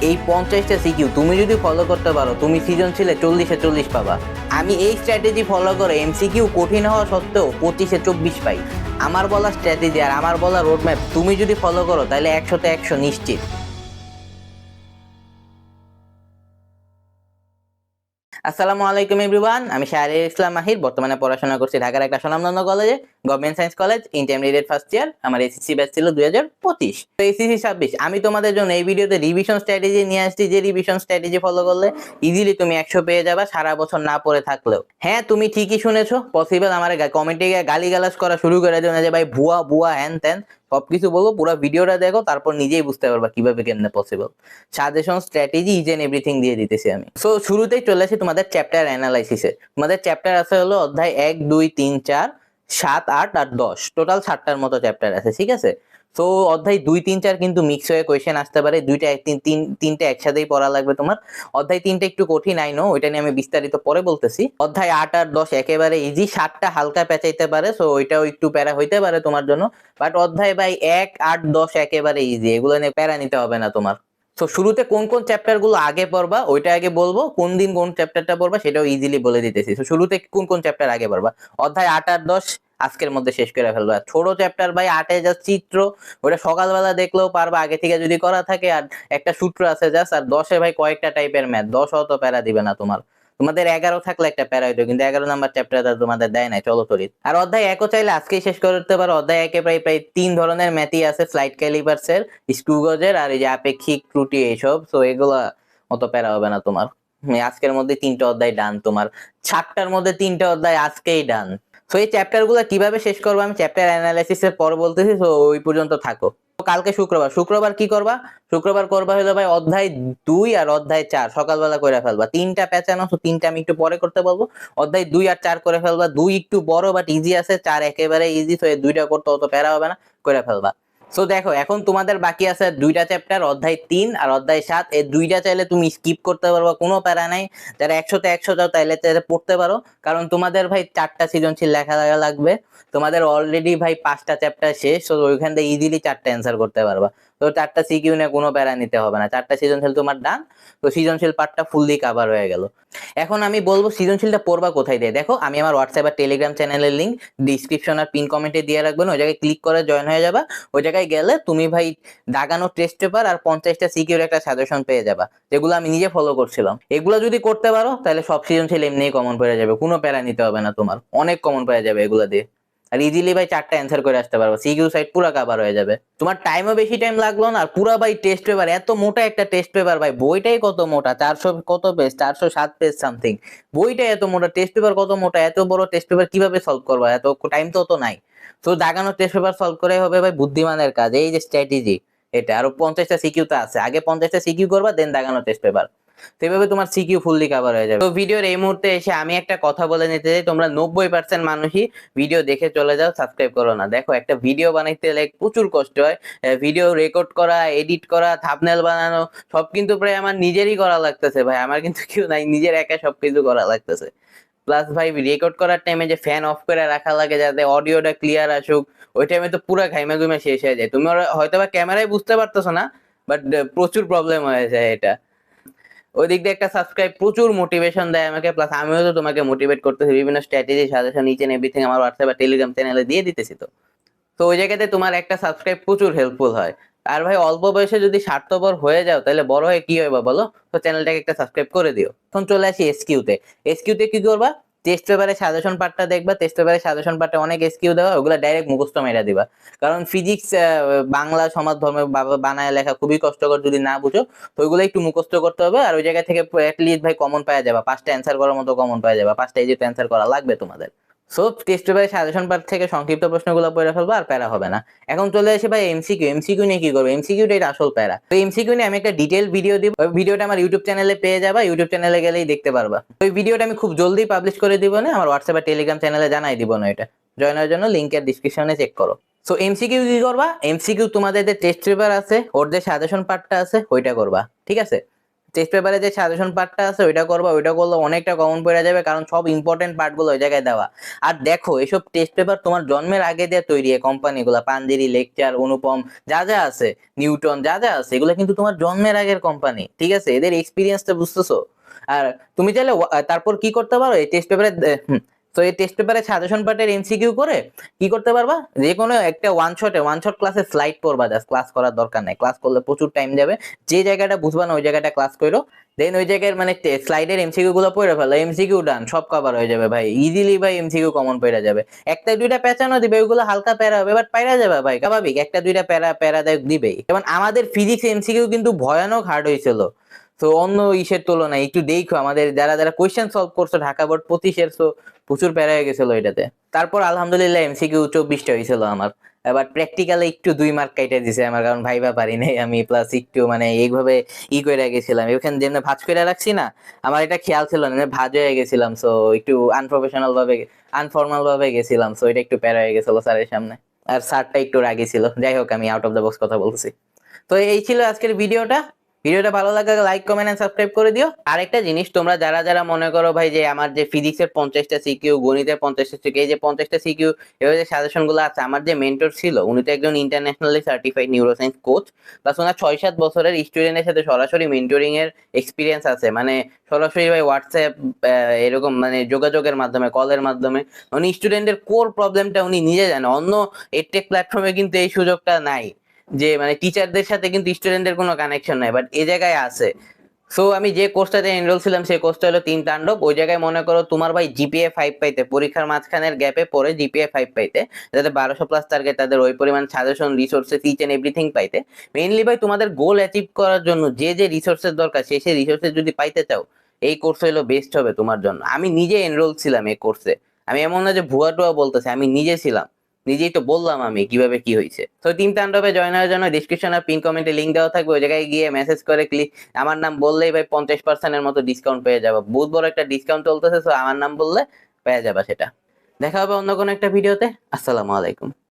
এই 50টা সিকিউ তুমি যদি ফলো করতে পারো, তুমি সৃজনশীলে 40-এ 40 পাবা। আমি এই স্ট্র্যাটেজি ফলো করে এমসিকিউ কঠিন হওয়া সত্ত্বেও 25-এ 24 পাই। আমার বলা স্ট্র্যাটেজি আর আমার বলা রোডম্যাপ তুমি যদি ফলো করো তাহলে 100-তে 100 নিশ্চিত। আসসালামু আলাইকুম এভরিওয়ান, আমি শাহরিয়ার ইসলাম মাহির। বর্তমানে পড়াশোনা করছি ঢাকার একটা স্বনামধন্য কলেজে, government science college, intermediate first year. আমার এসএসসি ব্যাচ ছিল 2025, তো এসএসসি 26। আমি তোমাদের জন্য এই ভিডিওতে রিভিশন স্ট্র্যাটেজি নিয়ে আসছি, যে রিভিশন স্ট্র্যাটেজি ফলো করলে ইজিলি তুমি 100 পেয়ে যাবে সারা বছর না পড়ে থাকলেও। হ্যাঁ, তুমি ঠিকই শুনেছো, পসিবল। আমার কমেন্টে গিয়ে গালিগালাজ করা শুরু করে দিও না যে ভাই ভুয়া ভুয়া হ্যান ত্যান সবকিছু বলবো। পুরো ভিডিওটা দেখো, তারপর নিজেই বুঝতে পারবা কিভাবে কেমনে possible. Suggestion, strategy, each and everything দিয়ে দিতেছি আমি। সো শুরুতেই চলে আসি তোমাদের চ্যাপ্টার অ্যানালাইসিসে। তোমাদের চ্যাপ্টার আছে হলো অধ্যায় 1, 2, 3, 4, 7, 8 আর 10, টোটাল 7টার মতো চ্যাপ্টার আছে, ঠিক আছে। তো অধ্যায় 2, 3, 4 কিন্তু মিক্স হয়ে কোয়েশ্চেন আসতে পারে, তিনটে একসাথেই পড়া লাগবে তোমার। অধ্যায় 3টা একটু কঠিন, আই নো, ওইটা নিয়ে আমি বিস্তারিত পরে বলতেছি। অধ্যায় 8 আর 10 একেবারে ইজি, 7টা হালকা পেঁচাইতে পারে, সো ওইটাও একটু প্যারা হইতে পারে তোমার জন্য। বাট অধ্যায় ভাই 1, 8, 10 একেবারে ইজি, এগুলো নিয়ে প্যারা নিতে হবে না তোমার। তো শুরুতে কোন কোন চ্যাপ্টার গুলো আগে পড়বা ওইটা আগে বলবো, কোন দিন কোন চ্যাপ্টারটা পড়বা সেটাও ইজিলি বলে দিতেছি। তো শুরুতে কোন কোন চ্যাপ্টার আগে পড়বা, অধ্যায় 8 আর 10 আজকের মধ্যে শেষ করে ফেলবা। ছোট চ্যাপ্টার ভাই 8-এ জাস্ট চিত্র, ওটা সকালবেলা দেখলেও পারবা আগে থেকে যদি করা থাকে, আর একটা সূত্র আছে জাস্ট। আর 10-এ ভাই কয়েকটা টাইপের ম্যাথ, 10 অত প্যারা দিবে না তোমার। তোমাদের 11 থাকলে একটা প্যারা হইতো, কিন্তু 11 নাম্বার চ্যাপ্টারটা তোমাদের দেয় নাই চলতরিৎ। আর অধ্যায় 1ও চাইলে আজকেই শেষ করতে পারো। অধ্যায় 1-এ প্রায় প্রায় 3 ধরনের ম্যাথই আছে, ফ্লাইট ক্যালিপার্সের, স্ক্রু গজের আর এই যে আপেক্ষিক ত্রুটি এইসব। তো এগুলা অত প্যারা হবে না তোমার। আজকের মধ্যে 3টে অধ্যায় ডান তোমার, 7টার মধ্যে 3টে অধ্যায় আজকেই ডান। তো এই চ্যাপ্টার গুলো কিভাবে শেষ করবো আমি চ্যাপ্টার অ্যানালাইসিস এর পর বলতেছি, তো ওই পর্যন্ত থাকো। তো কালকে শুক্রবার কি করবা? শুক্রবার করবা হলো ভাই অধ্যায় 2 আর অধ্যায় 4 সকালবেলা করে ফেলবা। 3টা পেঁচানো, তো 3টা আমি একটু পরে করতে বলবো। অধ্যায় 2 আর 4 করে ফেলবা। 2 একটু বড় বাট ইজি আছে, 4 একেবারে ইজি, তো এই 2টা করতে অত প্যারা হবে না, করে ফেলবা। সো দেখো, এখন তোমাদের বাকি আছে 2টা চ্যাপ্টার, অধ্যায় 3 আর অধ্যায় 7। এই 2টা চাইলে তুমি স্কিপ করতে পারবা, কোনো প্যারা নাই। যারা 100-তে 100 যাও তাইলে পড়তে পারো, কারণ তোমাদের ভাই 4টা সৃজনশীল লেখা লাগবে। তোমাদের অলরেডি ভাই 5টা চ্যাপ্টার শেষ, তো ওইখান থেকে ইজিলি 4টা অ্যান্সার করতে পারবা। তো 4টা সিকিউ নিয়ে কোনো প্যারা নিতে হবে না, 4টা সৃজনশীল তোমার ডান। তো সৃজনশীল পার্টটা ফুললি কভার হয়ে গেল। এখন আমি বলবো সৃজনশীলটা পড়বা কোথায় দিয়ে। দেখো, আমি আমার হোয়াটসঅ্যাপ আর টেলিগ্রাম চ্যানেলের লিংক ডিসক্রিপশন আর পিন কমেন্টে দিয়ে রাখবেন, ওই জায়গায় ক্লিক করে জয়েন হয়ে যাবা। ওই জায়গায় গেলে তুমি ভাই দাগানো টেস্ট পেপার আর 50টা সিকিউর একটা সাজেশন পেয়ে যাবা, যেগুলো আমি নিজে ফলো করছিলাম। এগুলো যদি করতে পারো তাহলে সব সৃজনশীল এমনিই কমন পেয়ে যাবে, কোনো প্যারা নিতে হবে না তোমার, অনেক কমন পেয়ে যাবে এগুলো দিয়ে। আর ইজিলি ভাই 4টা অ্যান্সার করে আসতে পারবো, সিকিউ সাইড পুরো কভার হয়ে যাবে। তোমার টাইমও বেশি টাইম লাগলো না। আর পুরো ভাই টেস্ট পেপার, এত মোটা একটা টেস্ট পেপার ভাই, বইটাই কত মোটা, 400 কত পেজ, 407 পেজ সামথিং। বইটাই এত মোটা, টেস্ট পেপার কত মোটা, এত বড় টেস্ট পেপার কিভাবে সলভ করবা, এত টাইম তো অত নাই। তো দাগানো টেস্ট পেপার সলভ করে হবে ভাই বুদ্ধিমানের কাজ, এই যে স্ট্র্যাটেজি এটা। আর 50টা সিকিউ তো আছে, আগে 50টা সিকিউ করবা, দেন দাগানো টেস্ট পেপার। সেভাবে তোমার সিকিউ ফুললি কভার হয়ে যাবে। তো ভিডিওর এই মুহূর্তে এসে আমি একটা কথা বলে নিতে চাই, তোমরা 90% মানুষই ভিডিও দেখে চলে যাও, সাবস্ক্রাইব করো না। দেখো, একটা ভিডিও বানাইতে লাইক প্রচুর কষ্ট হয়। ভিডিও রেকর্ড করা, এডিট করা, থাম্বনেল বানানো সব কিন্তু প্রায় আমার নিজেরই করা লাগতেছে ভাই, আমার কিন্তু কেউ নাই, নিজের একা সবকিছু করা লাগতেছে। প্লাস ভাই রেকর্ড করার টাইমে যে ফ্যান অফ করে রাখা লাগে যাতে অডিওটা ক্লিয়ার আসুক, ওই টাইমে তো পুরো ঘাইমা ঘুমা শেষ হয়ে যায়। তুমি হয়তো বা ক্যামেরায় বুঝতে পারতেছো না, বাট প্রচুর প্রবলেম হয়ে যায় এটা। ওই দিক দিয়ে একটা সাবস্ক্রাইব প্রচুর মোটিভেশন দেয় আমাকে, প্লাস আমিও তো তোমাকে মোটিভেট করতেছি, বিভিন্ন স্ট্র্যাটেজি, সাজেশন, নিচে এভরিথিং আমার হোয়াটসঅ্যাপ আর টেলিগ্রাম চ্যানেলে দিয়ে দিতেছি। তো তো ওই জায়গাতে তোমার একটা সাবস্ক্রাইব প্রচুর হেল্পফুল হয়। আর ভাই অল্প বয়সে যদি স্বার্থপর হয়ে যাও তাহলে বড় হয়ে কি হবে বলো? তো চ্যানেলটাকে একটা সাবস্ক্রাইব করে দিও। এখন চলে আসি এসকিউতে। এসকিউতে কি করবা? টেস্ট পেপারের সাজেশন পার্টটা দেখবা। টেস্ট পেপারের সাজেশন পার্টে অনেক এসকিউ দেওয়া, ওগুলো ডাইরেক্ট মুখস্থ মেরে দিবা। কারণ ফিজিক্স, বাংলা, সমাজ, ধর্ম বানায় লেখা খুবই কষ্টকর, যদি না বুঝো তো ওইগুলো একটু মুখস্থ করতে হবে। আর ওই জায়গা থেকে অ্যাটলিস্ট ভাই কমন পাওয়া যাবে, 5টা অ্যান্সার করার মতো কমন পাওয়া যাবে, 5টা ইজি অ্যান্সার করা লাগবে তোমাদের। সো টেস্ট পেপারের সাজেশন পার্ট থেকে সংক্ষিপ্ত প্রশ্নগুলো পড়ে ফেলবো, আর প্যারা হবে না। এখন চলে আসি ভাই এমসিকিউ। এমসিকিউ নিয়ে কি করবো? এমসিকিউটা এটা আসল প্যারা। তো এমসিকিউ নিয়ে আমি একটা ডিটেল ভিডিও দিব, ওই ভিডিওটা আমার ইউটিউব চ্যানেলে পেয়ে যাবা, ইউটিউব চ্যানেলে গেলেই দেখতে পারবা। ওই ভিডিওটা আমি খুব জলদি পাবলিশ করে দিব না, আমার হোয়াটসঅ্যাপ আর টেলিগ্রাম চ্যানেলে জানাই দিব না। এটা জয়েন হওয়ার জন্য লিংকের ডিসক্রিপশনে চেক করো। সো এমসিকিউ কি করবা? এমসিকিউ তোমাদের যে টেস্ট পেপার আছে ওর যে সাজেশন পার্টটা আছে ওইটা করবা, ঠিক আছে। টেস্ট পেপারে যে সাজেশন পার্টটা আছে ওইটা করবা, ওইটা করলে অনেকটা কমন পড়ে যাবে, কারণ সব ইম্পর্টেন্ট পার্টগুলো ওই জায়গায় দেওয়া। আর দেখো এসব টেস্ট পেপার তোমার জন্মের আগে দিয়ে তৈরি এই কোম্পানিগুলো, পাঞ্জেরি, লেকচার, অনুপম, যা যা আছে, নিউটন, যা যা আছে, এগুলো কিন্তু তোমার জন্মের আগের কোম্পানি, ঠিক আছে? এদের এক্সপিরিয়েন্সটা বুঝতেছো? আর তুমি চাইলে তারপর কি করতে পারো, এই টেস্ট পেপারে তো এই টেস্ট পেপারে সাজেশন পার্টের এমসিকিউ করে কি করতে পারবা, যে কোনো একটা ওয়ান শট ক্লাসে স্লাইড পড়বা, জাস্ট ক্লাস করার দরকার নাই, ক্লাস করলে প্রচুর টাইম যাবে, যে জায়গাটা বুঝবা না ওই জায়গাটা ক্লাস করো, দেন ওই জায়গায় মানে স্লাইডের এমসিকিউ গুলো পড়ে ফেলো, এমসিকিউ ডান, সব কভার হয়ে যাবে ভাই, ইজিলি ভাই এমসিকিউ কমন পড়ে যাবে। একটা দুইটা প্যাচানো দিবে, ওইগুলো হালকা প্যারা হবে, বাট পাইরা যাবে ভাই, স্বাভাবিক, একটা দুইটা প্যারা প্যারা দেয় দিবেই। যেমন আমাদের ফিজিক্স এমসিকিউ কিন্তু ভয়ানক হার্ড হয়েছিল, তো অন্য ইসের তুলনায় একটু দেখো, আমাদের যারা যারা কোয়েশ্চেন সলভ করছো ঢাকা বোর্ড 25-এর, তো প্রচুর প্যারা হয়ে গেছিল এটাতে। তারপর আলহামদুলিল্লাহ এমসিকিউ 24টা হয়েছিল আমার, এবার প্র্যাকটিক্যালে একটু 2 মার্ক কাইটা দিছে আমার, কারণ ভাইবা পারি নাই আমি, প্লাস একটু মানে এইভাবে করে গেছিলাম, এখানে যেমন ভাঁজ করে রাখছি না, আমার এটা খেয়াল ছিল না, ভাঁজ হয়ে গেছিলাম, সো একটু আনপ্রফেশনাল ভাবে আনফর্মাল ভাবে গেছিলাম, সো এটা একটু প্যারা হয়ে গেছিল স্যারের সামনে, আর স্যারটা একটু রাগী ছিল। যাই হোক, আমি আউট অফ দ্য বক্স কথা বলছি। তো এই ছিল আজকের ভিডিওটা। ভিডিওটা ভালো লাগলে লাইক, কমেন্ট এন্ড সাবস্ক্রাইব করে দিও। আরেকটা জিনিস, তোমরা যারা যারা মনে করো ভাই যে আমার যে ফিজিক্সের 50টা সিকিউ, গণিতের 50টা সিকিউ, এই যে 50টা সিকিউ এভাবে যে সাজেশন গুলো আছে, আমার যে মেন্টর ছিল উনি তো একজন internationally certified neuroscience coach, plus ওনার 6-7 বছরের স্টুডেন্টের সাথে সরাসরি মেন্টরিং এর এক্সপিরিয়েন্স আছে, মানে সরাসরি ভাই হোয়াটসঅ্যাপ এরকম মানে যোগাযোগের মাধ্যমে, কলের মাধ্যমে উনি স্টুডেন্টের কোর প্রবলেমটা উনি নিজে জানে। অন্য এডটেক প্ল্যাটফর্মে কিন্তু এই সুযোগটা নাই, যে মানে টিচারদের সাথে কিন্তু স্টুডেন্টের কোনো কানেকশন নাই, বাট এই জায়গায় আছে। সো আমি যে কোর্সটাতে এনরোল ছিলাম সেই কোর্সটা হলো 3 তাণ্ডব। ওই জায়গায় মনে করো তোমার ভাই জিপিএ 5 পাইতে, পরীক্ষার মাঝখানের গ্যাপে পড়ে জিপিএ 5 পাইতে, যাতে 1200 প্লাস টার্গেট, তাদের ওই পরিমাণ suggestion, resources, each and everything পাইতে, মেইনলি ভাই তোমাদের গোল অ্যাচিভ করার জন্য যে যে রিসোর্সেস দরকার সেই রিসোর্সেস যদি পাইতে চাও, এই কোর্স হলো বেস্ট হবে তোমার জন্য। আমি নিজে এনরোল ছিলাম এই কোর্সে, আমি এমন না যে ভুয়া টুয়া বলতেছি, আমি নিজে ছিলাম, নিজেই তো বললাম আমি কিভাবে কি হয়েছে। তো টিম তাণ্ডবে জয়েন হওয়ার জন্য ডিসক্রিপশন আর পিন কমেন্টে লিংক দেওয়া থাকবে, ওই জায়গায় গিয়ে মেসেজ করে ক্লিক আমার নাম বললেই ভাই 50% মতো ডিসকাউন্ট পেয়ে যাবে, বহুত বড় একটা ডিসকাউন্ট চলতেছে, তো আমার নাম বললে পেয়ে যাবে সেটা। দেখা হবে অন্য কোনো একটা ভিডিওতে। আসসালামু আলাইকুম।